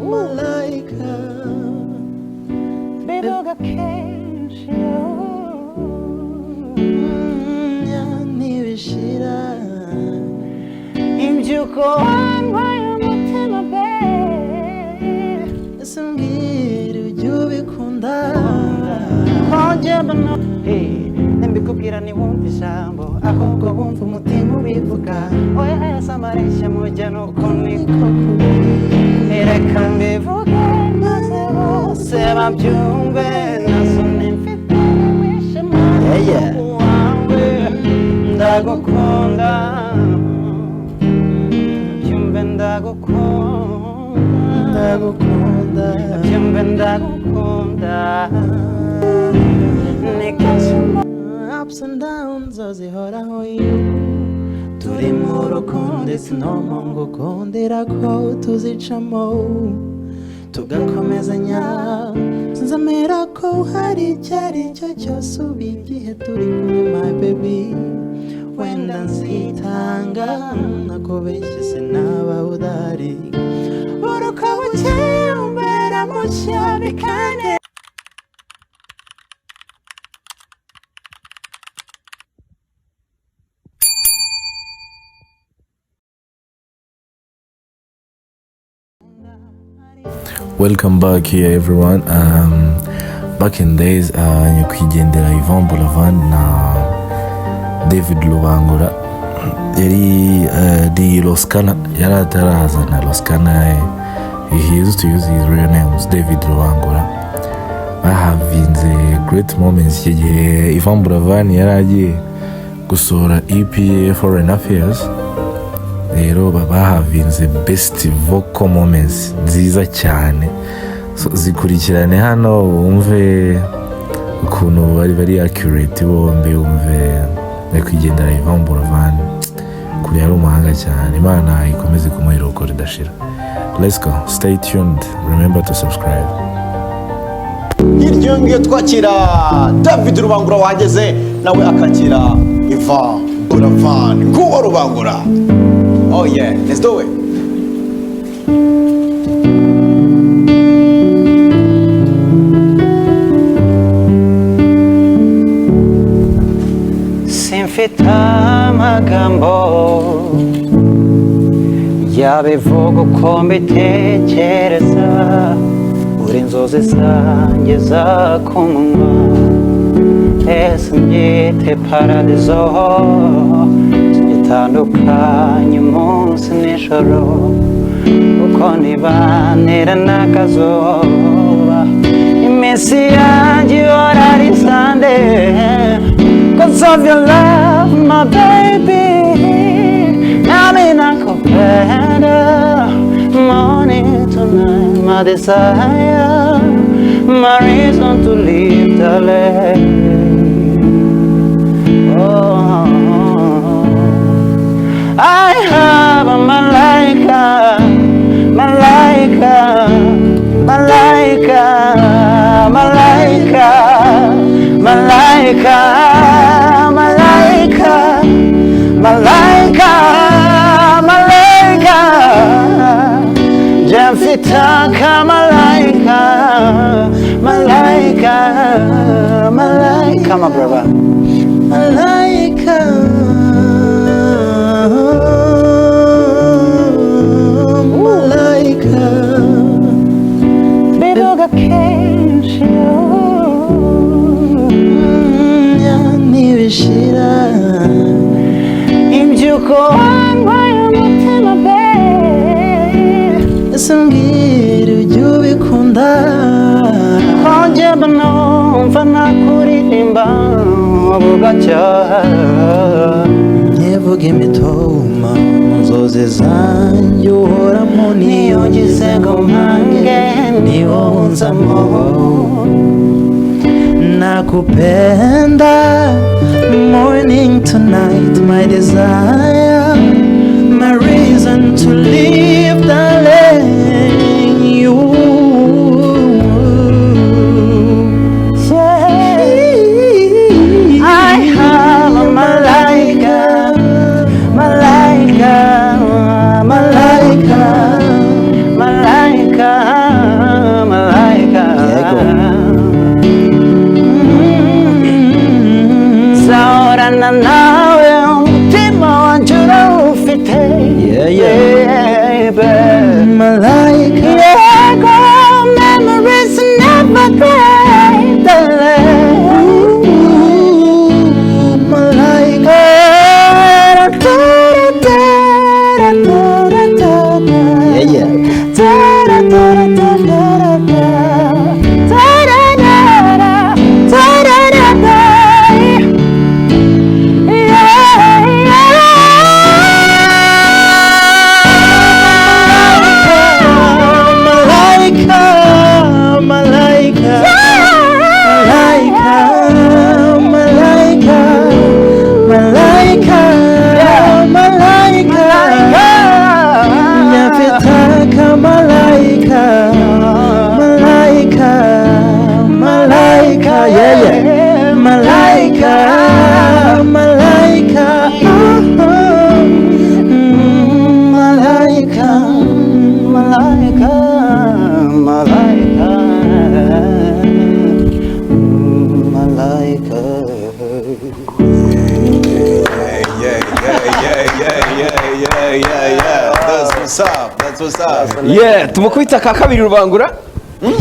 malaika bivuga kenshi ntibishira imbyuko wambaye umutima be ese mbwira ujya ubikunda kongera nembikubwira ntiwumve ijambo ahubwo wumva umutima ubivuga oya ese amareshya mujya nuko niko reka mbivuge maze bose babyumve nasone mfite wishema wawe ndagukunda byumve ndagukunda byumve ndagukunda ups and downs zihoraho turi mu rukundo sinomo ngo kondera ko tuzicamo tugakomezanya sinzamera ko hari icyari cyo cyose ubu igihe turi kumwe my baby wenda nzitanga nakubeshye sinaba udari uruko bukeye umbera mushya bikane. Welcome back here everyone. Back in days Nyakwigendera Yvan Buravan na David Rubangura yari di Loskana yari atarazana Loskana. He used to use his real names David Rubangura. I have been the great moments igihe Yvan Buravan yari agiye gusohora EP Foreign Affairs. Rero bahavinze best vocal moments nziza cyane zikurikirane hano wumve ukuntu bari accurate bombe wumve Nyakwigendera Yvan Buravan kuri ari umuhanga cyane Imana ikomeze kumuhira uko ridashira. Let's go, stay tuned, remember to subscribe. Hiryo ngiye twakira David Rubangura wageze nawe akakira Yvan Buravan nguwo Rubangura. Oh yeah, let's do it. Simfite amagambo yabivuga uko mbitekereza uri inzozi zanjye ku munwa ese mbyite paradizo tandukanye umunsi n'ijoro uko nibanira n'akazuba iminsi yanjye ihora ari sande cause of your love my baby nami nakupenda morning to night my desire my reason to live darling. I have a malaika, malaika, malaika, malaika, malaika, malaika, malaika, malaika, jamfitaka malaika, malaika, malaika. Come on, brother. Malaika. Bivuga kenshi ntibishira imbyuko wambaye umutima be ese mbwira ujya ubikunda kongera numva nakuririmba bugacya nyevuga imitoma inzozi zanjye uhoramo niyo ngize ngo mpange niwo nzamo nakupenda morning to night my desire my reason to live darling you. I have a malaika, malaika, malaika, malaika. memories never fade. Malaika. Yeah. That's what's up. Yeah, tumukubita ka kabiri Rubangura.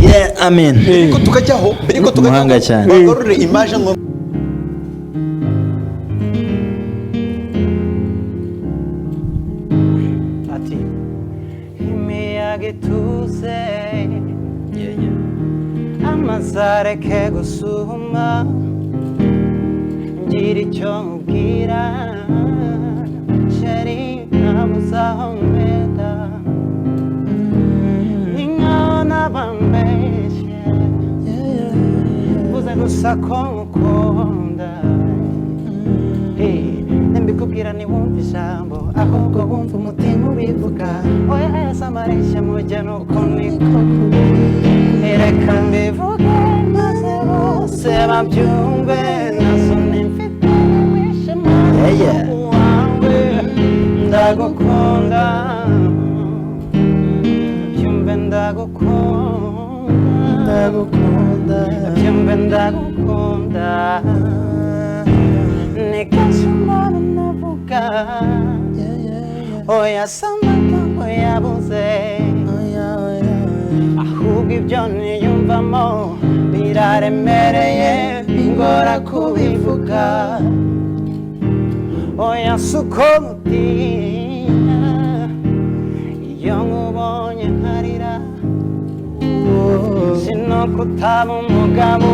Yeah, amen. Biriko tukajyaho, biriko Ubuhanga cyane. bagarure image ngo ati imiyaga ituze, amazareke gusuma, ngira icyo nkubwira, sheri ntabuzaho mpeta, ni nkaho nabambeshye, mvuze gusa ko nkukunda, mbikubwira ntiwumve ijambo, ahubwo wumva umutima ubivuga, oya yasamareshya mujya nuko niko reka mbivuge maze bose babyumve, nasone mfite wishema wawe, ndagukunda byumve, ndagukunda byumve, ndagukunda nikashumana navuga, oya samagambo yabuze, ahubwo ibyo niyumvamo biraremereye bingora kubivuga, oya suko mutinya iyo nkubonye nkarira, sino kutaba umugabo,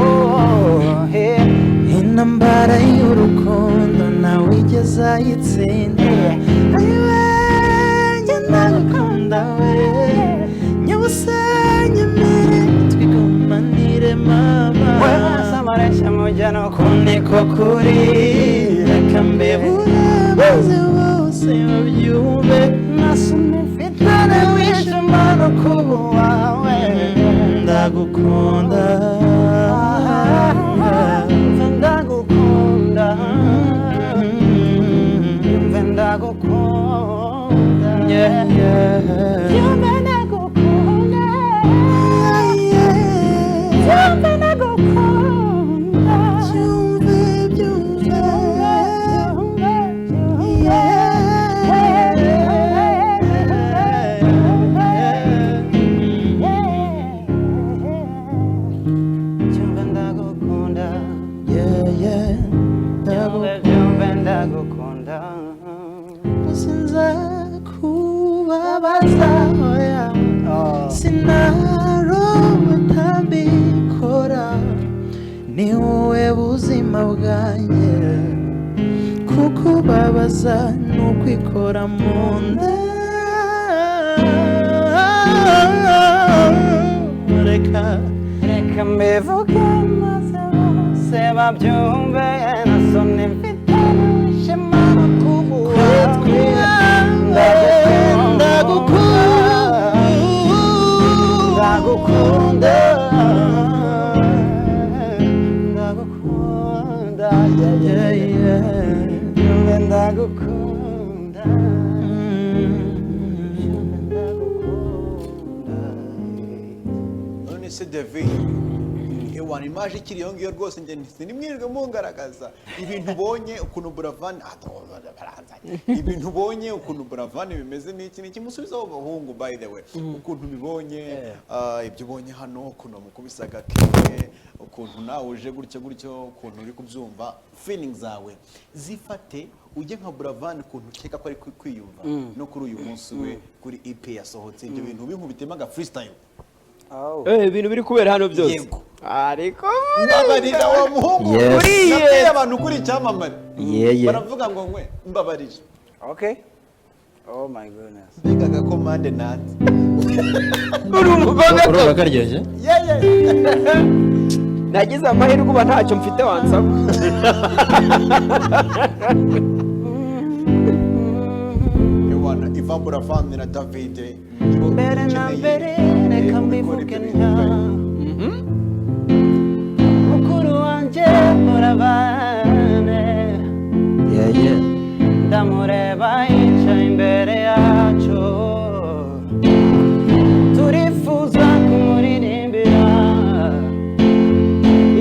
intambara y'urukundo nawe igeze ayitsinda, ariwe njye ndagukunda we, nyabusanyemere twigumanire mama, wesamareshya mujya nuko niko kuri, reka mbibure maze bose babyumve, nasomye mfitane wishema no kuba uwawe, ndagukunda ndagukunda yumve, ndagukunda yumve, ndagukunda yumve, ndagukunda yumve, byumve sinarobutambikora, ni wowe buzima bwanjye, kukubabaza nukwikora mu nda, reka mbivuge maze bose babyumve, nasomye mfite ishema no kuba uwawe, ndagukunda ndagukunda yumve, ndagukunda none se David ewana image ikiri iyo ngiyo rwose njye sinimwirirwe mungaragaza ibintu ubonye ukuntu Buravan ibintu ubonye ukuntu Buravan bimeze n'iki n'iki musubizaho abahungu by the way ukuntu bibonye ibyo ubonye hano ukuntu mukubisaga keke ukuntu nawe uje gutyo ukuntu uri kubyumva feelings zawe zifate ujye nka Buravan ukuntu ukeka ko ari kwiyumva no kuri uyu munsi we kuri EP yasohotse ibyo bintu binkubitema ga freestyle ibintu biri kubera hano byose yego ariko mbabarira wa muhungu nabwiye abantu kuri icyamamare baravuga ngo nkwe mbabarira Okay. Oh my goodness. mbega gakomande nati uri umukobwa urumva karyoshye nagize amahirwe uba ntacyo mfite wansaba Ewana Yvan Buravan na David Mbere na mbere reka mbivuge nka mukuru wanjye Buravane ndamureba yicaye imbere yacu turifuza kumuririmbira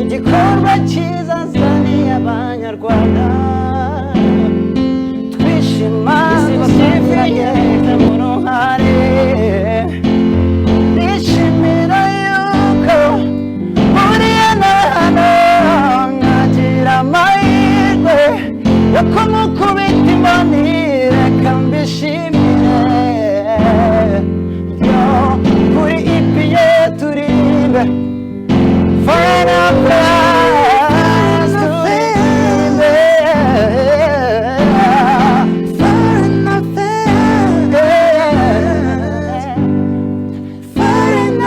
igikorwa cyiza azaniye abanyarwanda twishima dusifuranye mu ruhare nishimira yuko buriya na hano nkagira amahirwe yo kumukubita imboni reka mbishimire yo kuri ipiye turirimbe Final prize to fame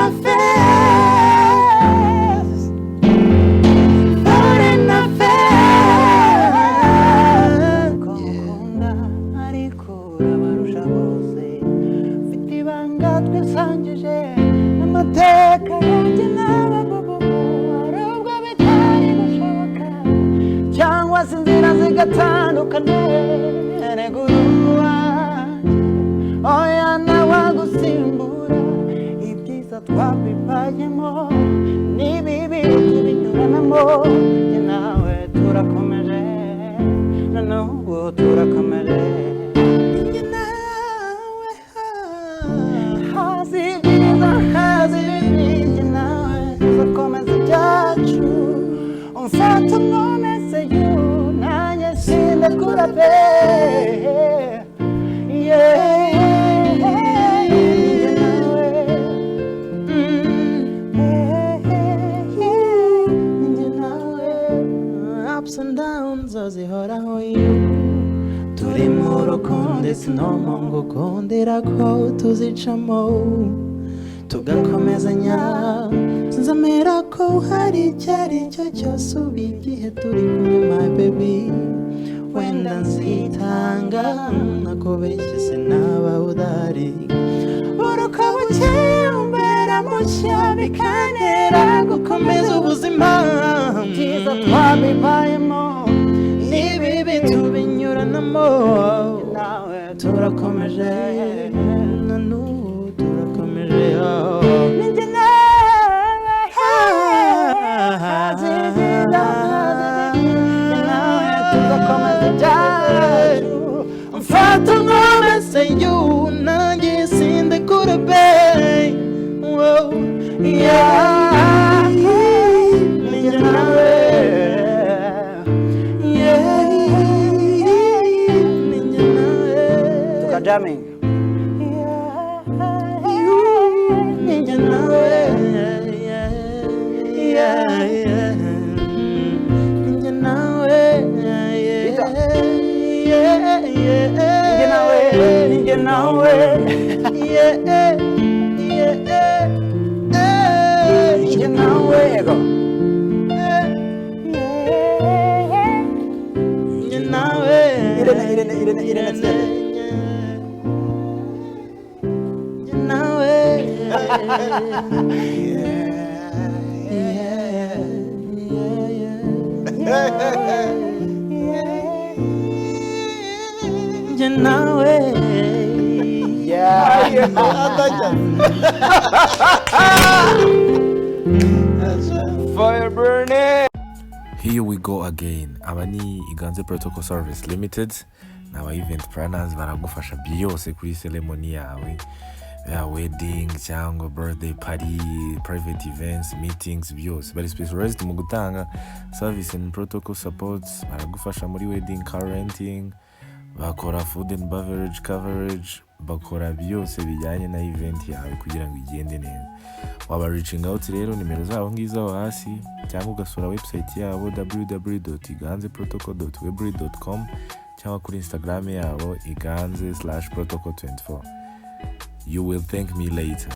Final Kokunda ariko urabarusha bose Mfite ibanga twisangije Amateka yanjye n'ababubu Arubwo bitari gushoboka Cyangwa se inzira zigatandukana Neguru wanjye Oya nawagusimbura Ibyiza twabibayemo N'ibibi tubinyuranamo Jye nawe turakomeje Na n'ubu turakomeje Jye nawe Hazi ibyiza hazi ibibi Jye nawe tuzakomeza ibyacu Umfata umwomeze you Nanjye sindakura pe Ups and downs zihoraho turi mu rukundo sinomo ngo kundira ko tuzicamo tugakomezanya nzamera ko hari icyari cyo cyose ubu igihe turi kumwe my baby wenda nzitanga nakubeshye sinaba udahari uruka bukeye umbera mushya bikanera gukomeza ubuzima byiza twabibayemo n'ibibi tubinyuranamo nawe turakomeje na n'ubu turakomeje ninjye nawe hazizinda nawe tuzakomeza ibyacu mfata umwomeze you nanjye sindakura be yeah ninjye nawe ninjye nawe tukajamming ninjye nawe ninjye nawe ninjye nawe ninjye nawe go ninjye nawe Irene ninjye nawe ninjye nawe fire burning Here we go again. Aba ni Iganze Protocol Service Limited aba event planners baragufasha byose kuri ceremony yawe, ya wedding cyangwa birthday party, private events, meetings, byose bari specialized mu gutanga service and protocol support. Baragufasha muri wedding car renting, bakora food and beverage coverage, bakora byose bijyanye na event yawe kugira ngo igende neza. Waba reaching out rero, nimero zabo ngizo hasi, cyangwa ugasura website yabo www.iganzeprotocol.weebly.com cyangwa kuri Instagram yabo iganze/protocol24. You will thank me later.